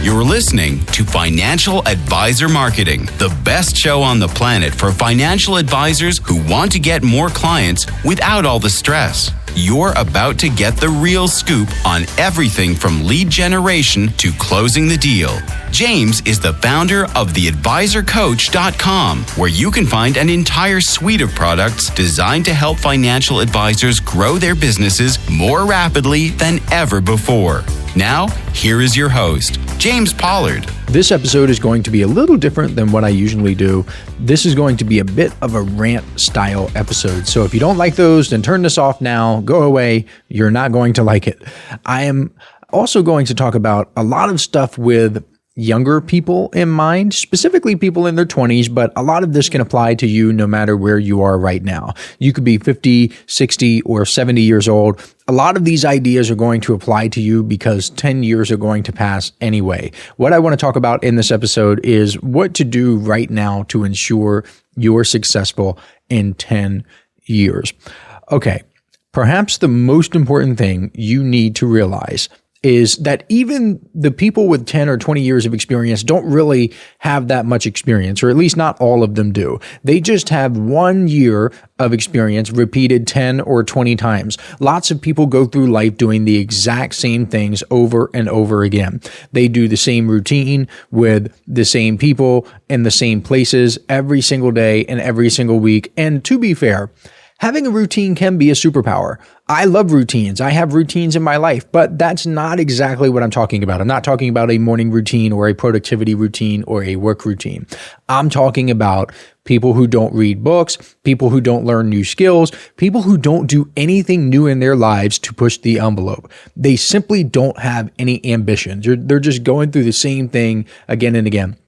You're listening to Financial Advisor Marketing, the best show on the planet for financial advisors who want to get more clients without all the stress. You're about to get the real scoop on everything from lead generation to closing the deal. James is the founder of theadvisorcoach.com, where you can find an entire suite of products designed to help financial advisors grow their businesses more rapidly than ever before. Now, here is your host, James Pollard. This episode is going to be a little different than what I usually do. This is going to be a bit of a rant style episode. So if you don't like those, then turn this off now, go away. You're not going to like it. I am also going to talk about a lot of stuff with younger people in mind, specifically people in their 20s, but a lot of this can apply to you no matter where you are right now. You could be 50, 60, or 70 years old. A lot of these ideas are going to apply to you because 10 years are going to pass anyway. What I want to talk about in this episode is what to do right now to ensure you're successful in 10 years. Okay, perhaps the most important thing you need to realize is that even the people with 10 or 20 years of experience don't really have that much experience, or at least not all of them do. They just have 1 year of experience repeated 10 or 20 times. Lots of people go through life doing the exact same things over and over again. They do the same routine with the same people in the same places every single day and every single week. And to be fair, having a routine can be a superpower. I love routines. I have routines in my life, but that's not exactly what I'm talking about. I'm not talking about a morning routine or a productivity routine or a work routine. I'm talking about people who don't read books, people who don't learn new skills, people who don't do anything new in their lives to push the envelope. They simply don't have any ambitions. They're just going through the same thing again and again.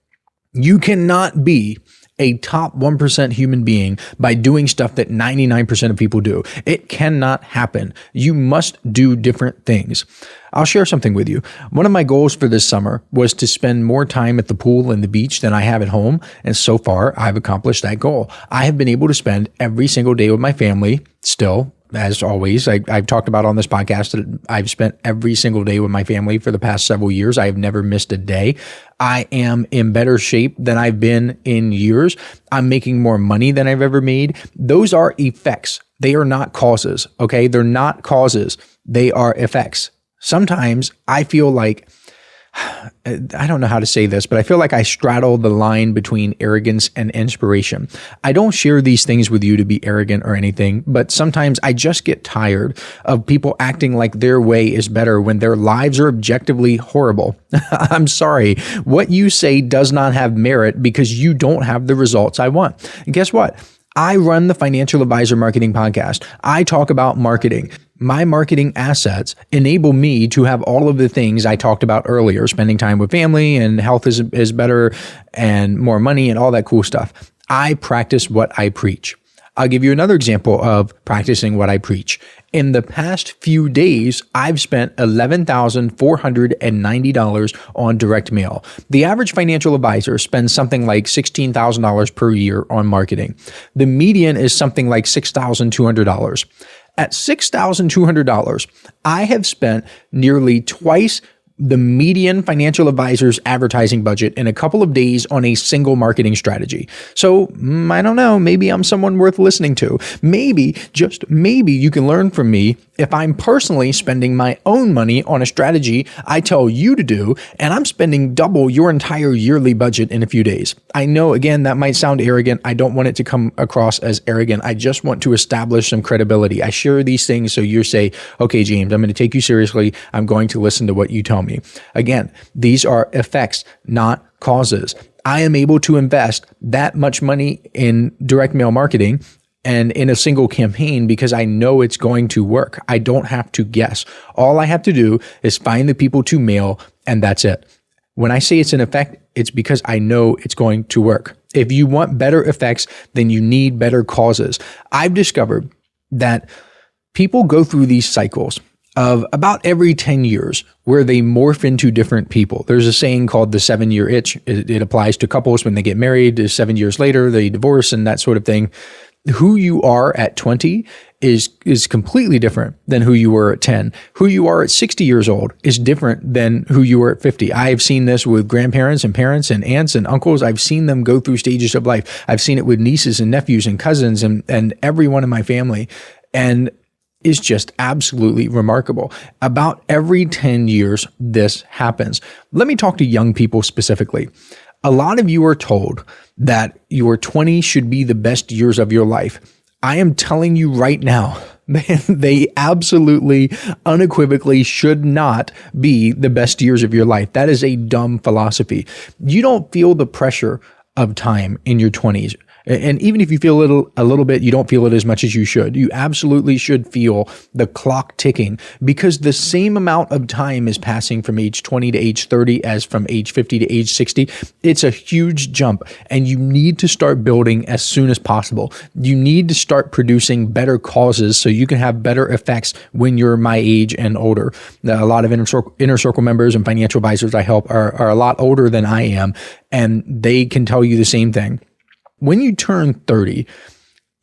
You cannot be a top 1% human being by doing stuff that 99% of people do. It cannot happen. You must do different things. I'll share something with you. One of my goals for this summer was to spend more time at the pool and the beach than I have at home. And so far, I've accomplished that goal. I have been able to spend every single day with my family still. As always, I've talked about on this podcast that I've spent every single day with my family for the past several years. I have never missed a day. I am in better shape than I've been in years. I'm making more money than I've ever made. Those are effects. They are not causes, okay? They're not causes. They are effects. Sometimes I feel like, I don't know how to say this, but I feel like I straddle the line between arrogance and inspiration. I don't share these things with you to be arrogant or anything, but sometimes I just get tired of people acting like their way is better when their lives are objectively horrible. I'm sorry. What you say does not have merit because you don't have the results I want. And guess what? I run the Financial Advisor Marketing Podcast. I talk about marketing. My marketing assets enable me to have all of the things I talked about earlier, spending time with family and health is better and more money and all that cool stuff. I practice what I preach. I'll give you another example of practicing what I preach. In the past few days, I've spent $11,490 on direct mail. The average financial advisor spends something like $16,000 per year on marketing. The median is something like $6,200. At $6,200, I have spent nearly twice the median financial advisor's advertising budget in a couple of days on a single marketing strategy. So I don't know, maybe I'm someone worth listening to. Maybe, just maybe you can learn from me if I'm personally spending my own money on a strategy I tell you to do, and I'm spending double your entire yearly budget in a few days. I know, again, that might sound arrogant. I don't want it to come across as arrogant. I just want to establish some credibility. I share these things so you say, okay, James, I'm going to take you seriously. I'm going to listen to what you tell me. Again, these are effects, not causes. I am able to invest that much money in direct mail marketing and in a single campaign because I know it's going to work. I don't have to guess. All I have to do is find the people to mail, and that's it. When I say it's an effect, it's because I know it's going to work. If you want better effects, then you need better causes. I've discovered that people go through these cycles of about every 10 years where they morph into different people. There's a saying called the 7-year itch. It applies to couples when they get married. 7 years later, they divorce and that sort of thing. Who you are at 20 is completely different than who you were at 10. Who you are at 60 years old is different than who you were at 50. I have seen this with grandparents and parents and aunts and uncles. I've seen them go through stages of life. I've seen it with nieces and nephews and cousins and everyone in my family. And it's just absolutely remarkable. About every 10 years, this happens. Let me talk to young people specifically. A lot of you are told that your 20s should be the best years of your life. I am telling you right now, they absolutely, unequivocally should not be the best years of your life. That is a dumb philosophy. You don't feel the pressure of time in your 20s. And even if you feel a little bit, you don't feel it as much as you should. You absolutely should feel the clock ticking, because the same amount of time is passing from age 20 to age 30 as from age 50 to age 60. It's a huge jump, and you need to start building as soon as possible. You need to start producing better causes so you can have better effects when you're my age and older. A lot of inner circle members and financial advisors I help are a lot older than I am, and they can tell you the same thing. When you turn 30,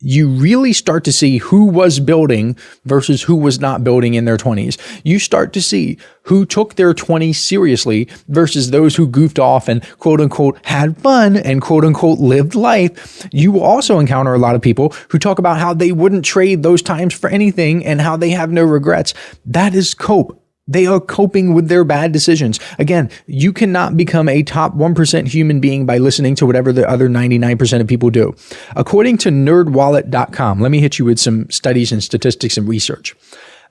you really start to see who was building versus who was not building in their 20s. You start to see who took their 20s seriously versus those who goofed off and quote unquote had fun and quote unquote lived life. You will also encounter a lot of people who talk about how they wouldn't trade those times for anything and how they have no regrets. That is cope. They are coping with their bad decisions. Again, you cannot become a top 1% human being by listening to whatever the other 99% of people do. According to nerdwallet.com, let me hit you with some studies and statistics and research.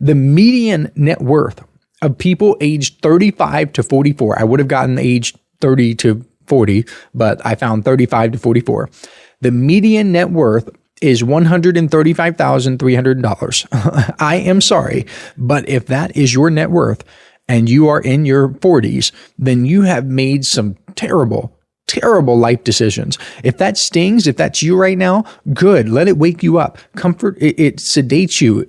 The median net worth of people aged 35 to 44, I would have gotten age 30 to 40, but I found 35 to 44. The median net worth is $135,300. I am sorry, but if that is your net worth and you are in your 40s, then you have made some terrible life decisions. If that stings, if that's you right now, good. Let it wake you up. Comfort, it sedates you.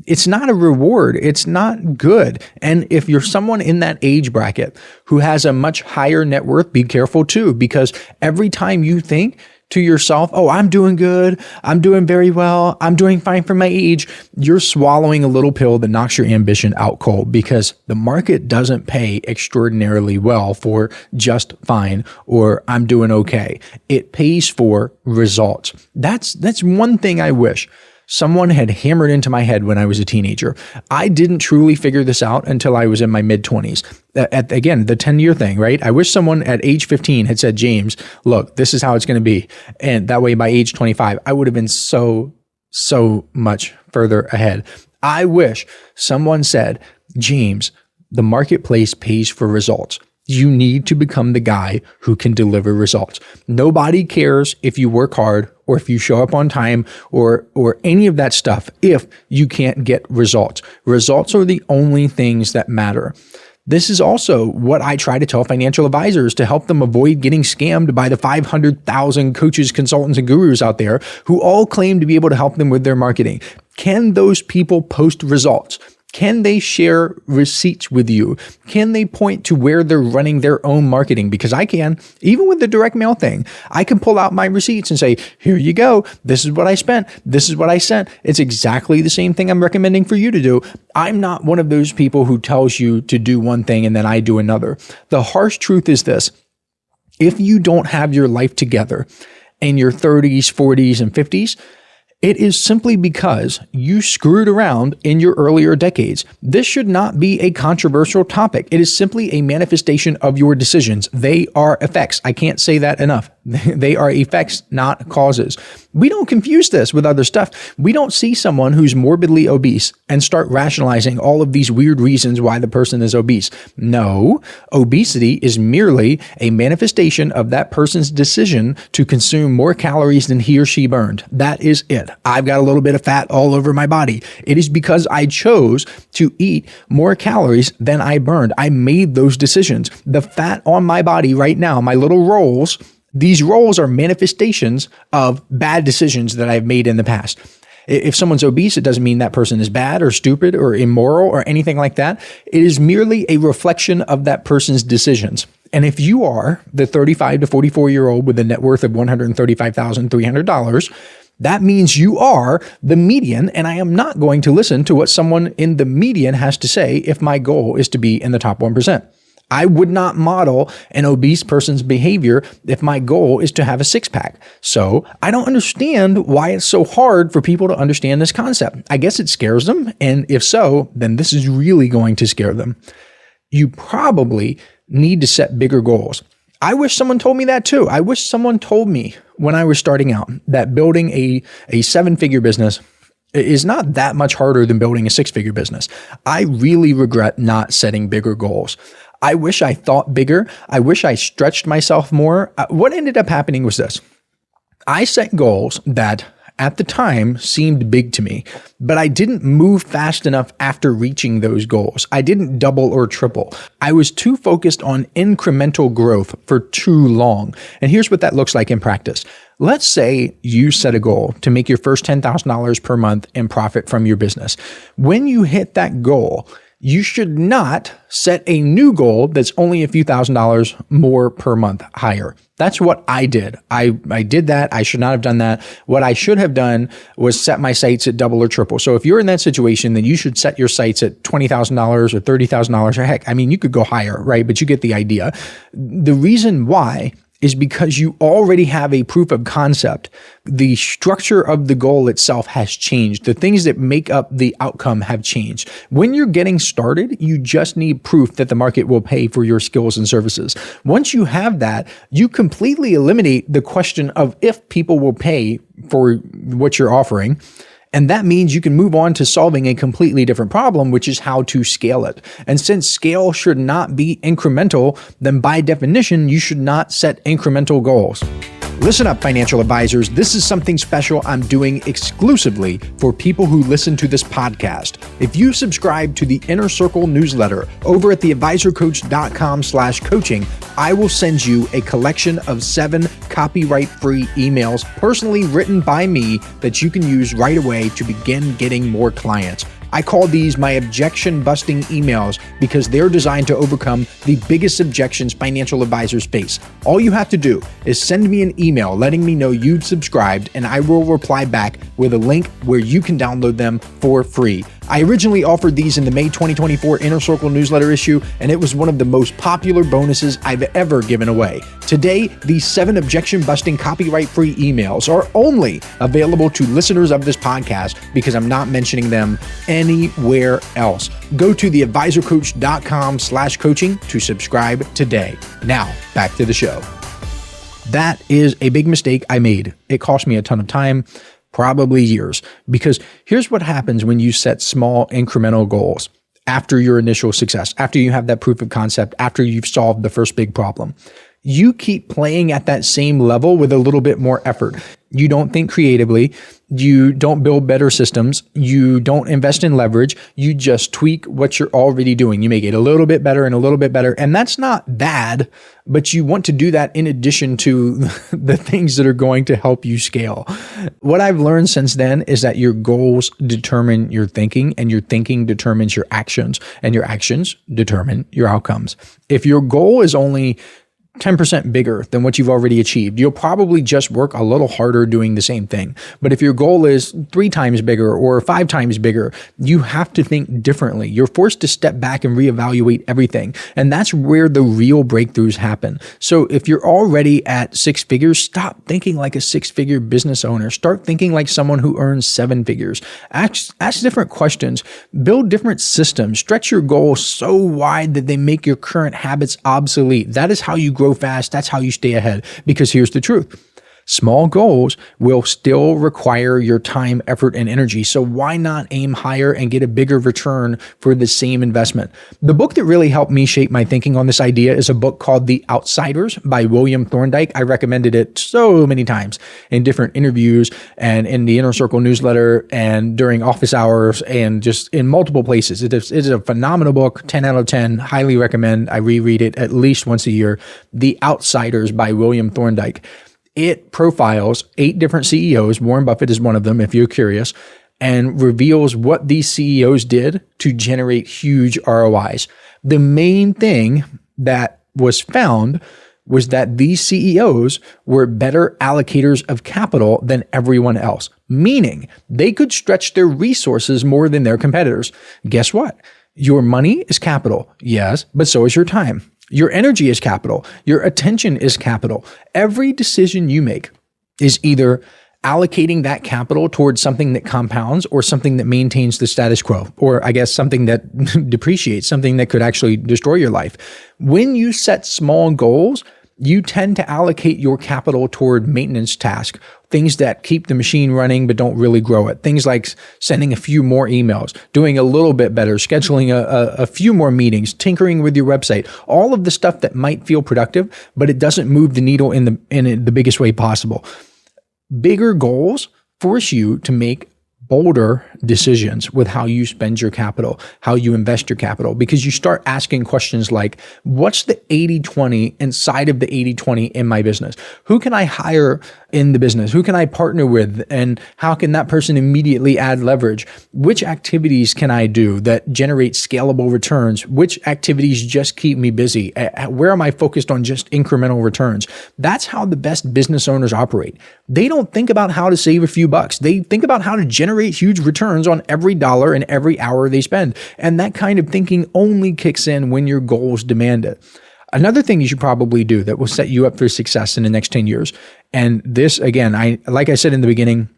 It's not a reward. It's not good. And if you're someone in that age bracket who has a much higher net worth, be careful too, because every time you think to yourself, oh, I'm doing good, I'm doing very well, I'm doing fine for my age, you're swallowing a little pill that knocks your ambition out cold, because the market doesn't pay extraordinarily well for just fine or I'm doing okay. It pays for results. That's one thing I wish someone had hammered into my head when I was a teenager. I didn't truly figure this out until I was in my mid-20s. Again, the 10-year thing, right? I wish someone at age 15 had said, James, look, this is how it's going to be. And that way by age 25, I would have been so much further ahead. I wish someone said, James, the marketplace pays for results. You need to become the guy who can deliver results. Nobody cares if you work hard or if you show up on time or any of that stuff if you can't get results. Results are the only things that matter. This is also what I try to tell financial advisors to help them avoid getting scammed by the 500,000 coaches, consultants, and gurus out there who all claim to be able to help them with their marketing. Can those people post results? Can they share receipts with you? Can they point to where they're running their own marketing? Because I can, even with the direct mail thing, I can pull out my receipts and say, here you go. This is what I spent. This is what I sent. It's exactly the same thing I'm recommending for you to do. I'm not one of those people who tells you to do one thing and then I do another. The harsh truth is this. If you don't have your life together in your 30s, 40s, and 50s, it is simply because you screwed around in your earlier decades. This should not be a controversial topic. It is simply a manifestation of your decisions. They are effects. I can't say that enough. They are effects, not causes. We don't confuse this with other stuff. We don't see someone who's morbidly obese and start rationalizing all of these weird reasons why the person is obese. No, obesity is merely a manifestation of that person's decision to consume more calories than he or she burned. That is it. I've got a little bit of fat all over my body. It is because I chose to eat more calories than I burned. I made those decisions. The fat on my body right now, my little rolls, these rolls are manifestations of bad decisions that I've made in the past. If someone's obese, it doesn't mean that person is bad or stupid or immoral or anything like that. It is merely a reflection of that person's decisions. And if you are the 35 to 44-year-old with a net worth of $135,300, That means you are the median, and I am not going to listen to what someone in the median has to say if my goal is to be in the top 1%. I would not model an obese person's behavior if my goal is to have a six-pack. So I don't understand why it's so hard for people to understand this concept. I guess it scares them, and if so, then this is really going to scare them. You probably need to set bigger goals. I wish someone told me that too. I wish someone told me when I was starting out that building a seven-figure business is not that much harder than building a six-figure business. I really regret not setting bigger goals. I wish I thought bigger. I wish I stretched myself more. What ended up happening was this. I set goals that at the time seemed big to me, but I didn't move fast enough after reaching those goals. I didn't double or triple. I was too focused on incremental growth for too long. And here's what that looks like in practice. Let's say you set a goal to make your first $10,000 per month in profit from your business. When you hit that goal, you should not set a new goal that's only a few $1,000s more per month higher. That's what I did. I did that. I should not have done that. What I should have done was set my sights at double or triple. So if you're in that situation, then you should set your sights at $20,000 or $30,000 or heck, I mean, you could go higher, right? But you get the idea. The reason why is because you already have a proof of concept. The structure of the goal itself has changed. The things that make up the outcome have changed. When you're getting started, you just need proof that the market will pay for your skills and services. Once you have that, you completely eliminate the question of if people will pay for what you're offering. And that means you can move on to solving a completely different problem, which is how to scale it. And since scale should not be incremental, then by definition, you should not set incremental goals. Listen up, financial advisors. This is something special I'm doing exclusively for people who listen to this podcast. If you subscribe to the Inner Circle newsletter over at theadvisorcoach.com/coaching, I will send you a collection of 7 copyright-free emails personally written by me that you can use right away to begin getting more clients. I call these my objection-busting emails because they're designed to overcome the biggest objections financial advisors face. All you have to do is send me an email letting me know you've subscribed, and I will reply back with a link where you can download them for free. I originally offered these in the May 2024 Inner Circle newsletter issue, and it was one of the most popular bonuses I've ever given away. Today, these 7 objection-busting copyright-free emails are only available to listeners of this podcast because I'm not mentioning them anywhere else. Go to theadvisorcoach.com/coaching to subscribe today. Now, back to the show. That is a big mistake I made. It cost me a ton of time, probably years, because here's what happens when you set small incremental goals after your initial success, after you have that proof of concept, after you've solved the first big problem. You keep playing at that same level with a little bit more effort. You don't think creatively. You don't build better systems. You don't invest in leverage. You just tweak what you're already doing. You make it a little bit better and a little bit better. And that's not bad, but you want to do that in addition to the things that are going to help you scale. What I've learned since then is that your goals determine your thinking, and your thinking determines your actions, and your actions determine your outcomes. If your goal is only 10% bigger than what you've already achieved, you'll probably just work a little harder doing the same thing. But if your goal is 3 times bigger or 5 times bigger, you have to think differently. You're forced to step back and reevaluate everything. And that's where the real breakthroughs happen. So if you're already at 6 figures, stop thinking like a 6-figure business owner. Start thinking like someone who earns 7 figures. Ask different questions, build different systems, stretch your goals so wide that they make your current habits obsolete. That is how you grow fast. That's how you stay ahead. Because here's the truth. Small goals will still require your time, effort, and energy. So why not aim higher and get a bigger return for the same investment? The book that really helped me shape my thinking on this idea is a book called The Outsiders by William Thorndike. I recommended it so many times in different interviews and in the Inner Circle newsletter and during office hours and just in multiple places. It is a phenomenal book, 10 out of 10. Highly recommend. I reread it at least once a year. The Outsiders by William Thorndike. It profiles 8 different CEOs. Warren Buffett is one of them, if you're curious, and reveals what these CEOs did to generate huge ROIs. The main thing that was found was that these CEOs were better allocators of capital than everyone else, meaning they could stretch their resources more than their competitors. Guess what? Your money is capital, yes, but so is your time. Your energy is capital. Your attention is capital. Every decision you make is either allocating that capital towards something that compounds or something that maintains the status quo, or I guess something that depreciates, something that could actually destroy your life. When you set small goals, you tend to allocate your capital toward maintenance tasks, things that keep the machine running but don't really grow it. Things like sending a few more emails, doing a little bit better, scheduling a few more meetings, tinkering with your website, all of the stuff that might feel productive, but it doesn't move the needle in the biggest way possible. Bigger goals force you to make bolder decisions with how you spend your capital, how you invest your capital, because you start asking questions like, what's the 80-20 inside of the 80-20 in my business? Who can I hire in the business? Who can I partner with? And how can that person immediately add leverage? Which activities can I do that generate scalable returns? Which activities just keep me busy? Where am I focused on just incremental returns? That's how the best business owners operate. They don't think about how to save a few bucks. They think about how to generate huge returns on every dollar and every hour they spend. And that kind of thinking only kicks in when your goals demand it. Another thing you should probably do that will set you up for success in the next 10 years. And this, again, like I said in the beginning,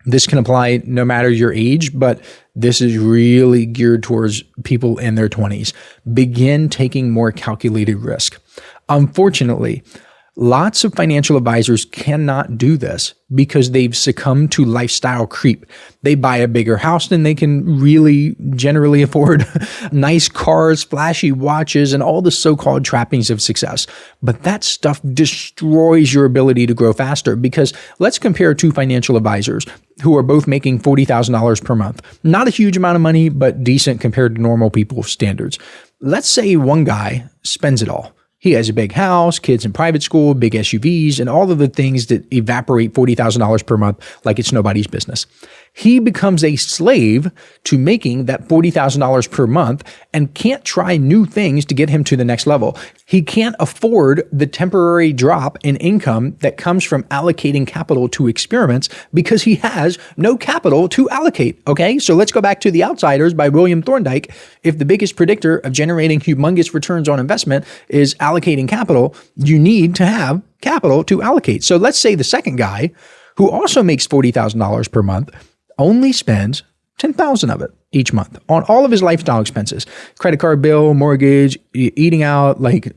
this can apply no matter your age, but this is really geared towards people in their 20s. Begin taking more calculated risk. Unfortunately, lots of financial advisors cannot do this because they've succumbed to lifestyle creep. They buy a bigger house than they can really generally afford, nice cars, flashy watches, and all the so-called trappings of success. But that stuff destroys your ability to grow faster, because let's compare two financial advisors who are both making $40,000 per month. Not a huge amount of money, but decent compared to normal people's standards. Let's say one guy spends it all. He has a big house, kids in private school, big SUVs, and all of the things that evaporate $40,000 per month like it's nobody's business. He becomes a slave to making that $40,000 per month and can't try new things to get him to the next level. He can't afford the temporary drop in income that comes from allocating capital to experiments because he has no capital to allocate. Okay, so let's go back to The Outsiders by William Thorndike. If the biggest predictor of generating humongous returns on investment is allocating capital, you need to have capital to allocate. So let's say the second guy, who also makes $40,000 per month, only spends $10,000 of it each month on all of his lifestyle expenses, credit card bill, mortgage, eating out, like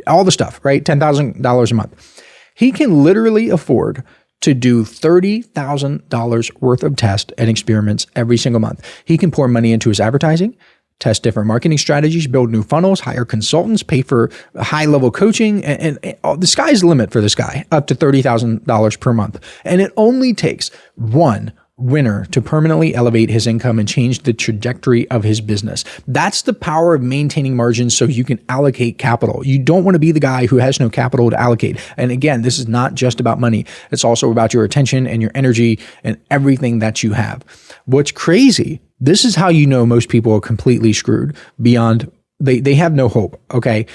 all the stuff, right? $10,000 a month. He can literally afford to do $30,000 worth of tests and experiments every single month. He can pour money into his advertising, test different marketing strategies, build new funnels, hire consultants, pay for high-level coaching, and the sky's the limit for this guy, up to $30,000 per month. And it only takes one winner to permanently elevate his income and change the trajectory of his business. That's the power of maintaining margins so you can allocate capital. You don't want to be the guy who has no capital to allocate. And again, this is not just about money. It's also about your attention and your energy and everything that you have. What's crazy, this is how you know most people are completely screwed beyond, they have no hope, okay?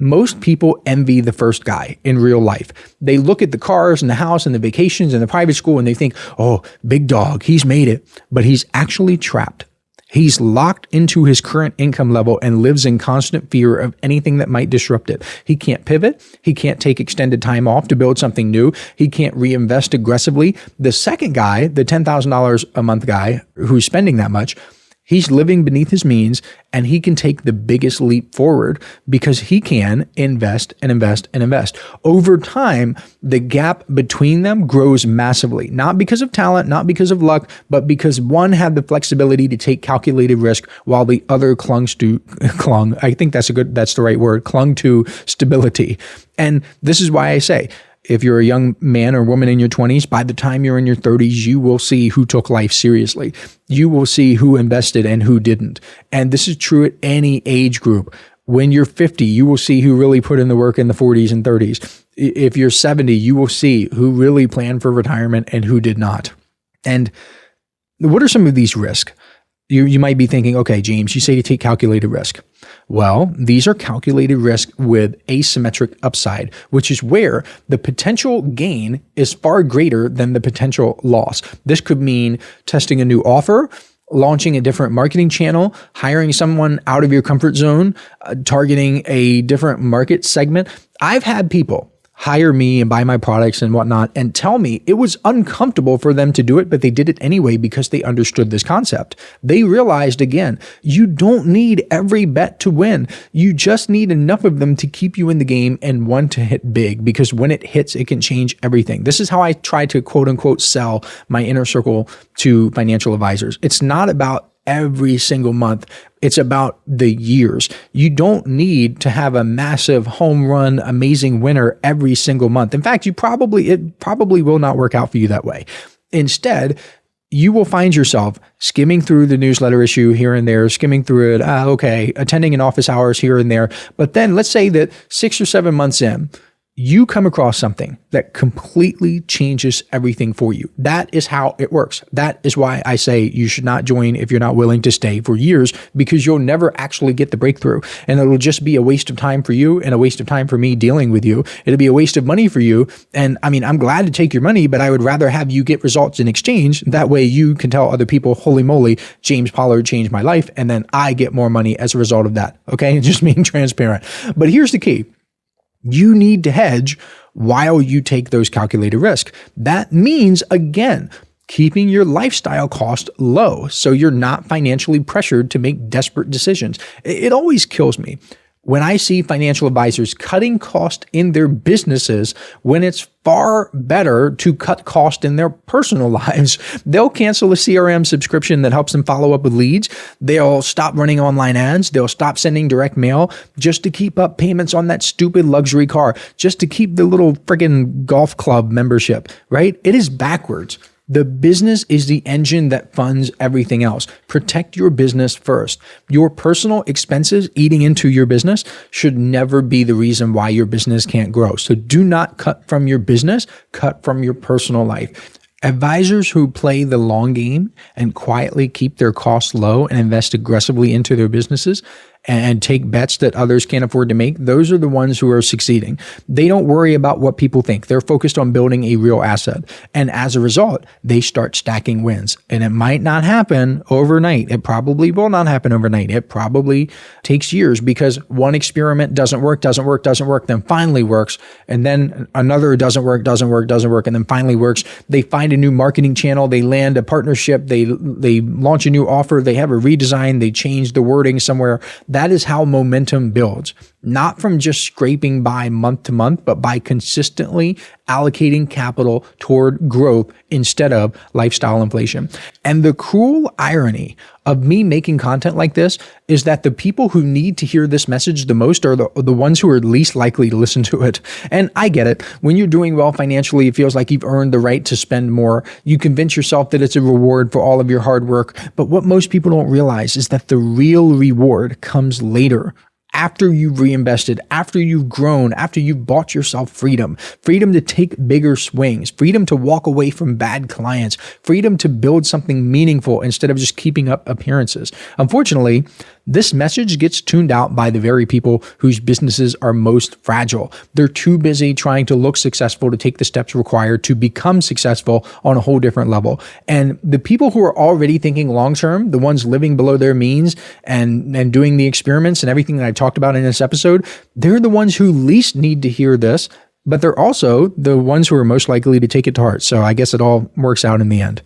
Most people envy the first guy in real life. They look at the cars and the house and the vacations and the private school and they think, oh, big dog, he's made it. But he's actually trapped. He's locked into his current income level and lives in constant fear of anything that might disrupt it. He can't pivot. He can't take extended time off to build something new. He can't reinvest aggressively. The second guy, the $10,000 a month guy who's spending that much, he's living beneath his means, and he can take the biggest leap forward because he can invest and invest and invest. Over time, the gap between them grows massively, not because of talent, not because of luck, but because one had the flexibility to take calculated risk while the other clung to stability. And this is why I say, if you're a young man or woman in your 20s, by the time you're in your 30s, you will see who took life seriously. You will see who invested and who didn't. And this is true at any age group. When you're 50, you will see who really put in the work in the 40s and 30s. If you're 70, you will see who really planned for retirement and who did not. And what are some of these risks? You might be thinking, okay, James, you say to take calculated risk. Well, these are calculated risk with asymmetric upside, which is where the potential gain is far greater than the potential loss. This could mean testing a new offer, launching a different marketing channel, hiring someone out of your comfort zone, targeting a different market segment. I've had people hire me and buy my products and whatnot and tell me it was uncomfortable for them to do it, but they did it anyway because they understood this concept. They realized, again, you don't need every bet to win. You just need enough of them to keep you in the game and one to hit big, because when it hits, it can change everything. This is how I try to quote unquote sell my inner circle to financial advisors. It's not about every single month. It's about the years. You don't need to have a massive home run, amazing winner every single month. In fact, it probably will not work out for you that way. Instead, you will find yourself skimming through the newsletter issue here and there, skimming through it, attending an office hours here and there. But then let's say that 6 or 7 months in, you come across something that completely changes everything for you. That is how it works. That is why I say you should not join if you're not willing to stay for years, because you'll never actually get the breakthrough. And it'll just be a waste of time for you and a waste of time for me dealing with you. It'll be a waste of money for you. And I mean, I'm glad to take your money, but I would rather have you get results in exchange. That way you can tell other people, holy moly, James Pollard changed my life. And then I get more money as a result of that. Okay. Just being transparent. But here's the key. You need to hedge while you take those calculated risks. That means, again, keeping your lifestyle cost low so you're not financially pressured to make desperate decisions. It always kills me when I see financial advisors cutting cost in their businesses when it's far better to cut cost in their personal lives. They'll cancel a CRM subscription that helps them follow up with leads. They'll stop running online ads. They'll stop sending direct mail just to keep up payments on that stupid luxury car, just to keep the little friggin' golf club membership, right? It is backwards. The business is the engine that funds everything else. Protect your business first. Your personal expenses eating into your business should never be the reason why your business can't grow. So do not cut from your business, cut from your personal life. Advisors who play the long game and quietly keep their costs low and invest aggressively into their businesses and take bets that others can't afford to make, those are the ones who are succeeding. They don't worry about what people think. They're focused on building a real asset. And as a result, they start stacking wins. And it might not happen overnight. It probably will not happen overnight. It probably takes years because one experiment doesn't work, then finally works. And then another doesn't work, and then finally works. They find a new marketing channel. They land a partnership. They launch a new offer. They have a redesign. They change the wording somewhere. That is how momentum builds, not from just scraping by month to month, but by consistently allocating capital toward growth instead of lifestyle inflation. And the cruel irony of me making content like this is that the people who need to hear this message the most are the ones who are least likely to listen to it. And I get it. When you're doing well financially, it feels like you've earned the right to spend more. You convince yourself that it's a reward for all of your hard work. But what most people don't realize is that the real reward comes later. After you've reinvested, after you've grown, after you've bought yourself freedom to take bigger swings, freedom to walk away from bad clients, freedom to build something meaningful instead of just keeping up appearances. Unfortunately, this message gets tuned out by the very people whose businesses are most fragile. They're too busy trying to look successful to take the steps required to become successful on a whole different level. And the people who are already thinking long-term, the ones living below their means and doing the experiments and everything that I talked about in this episode, they're the ones who least need to hear this, but they're also the ones who are most likely to take it to heart. So I guess it all works out in the end.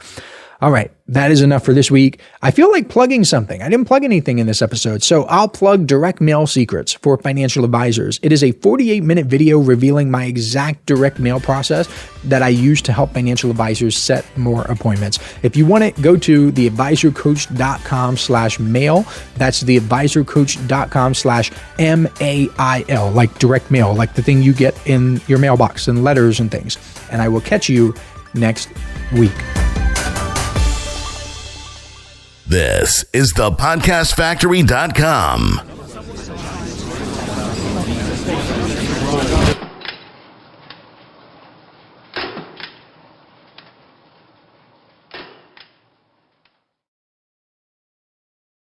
All right, that is enough for this week. I feel like plugging something. I didn't plug anything in this episode, so I'll plug Direct Mail Secrets for Financial Advisors. It is a 48-minute video revealing my exact direct mail process that I use to help financial advisors set more appointments. If you want it, go to theadvisorcoach.com/mail. That's theadvisorcoach.com/MAIL, like direct mail, like the thing you get in your mailbox and letters and things. And I will catch you next week. This is thepodcastfactory.com.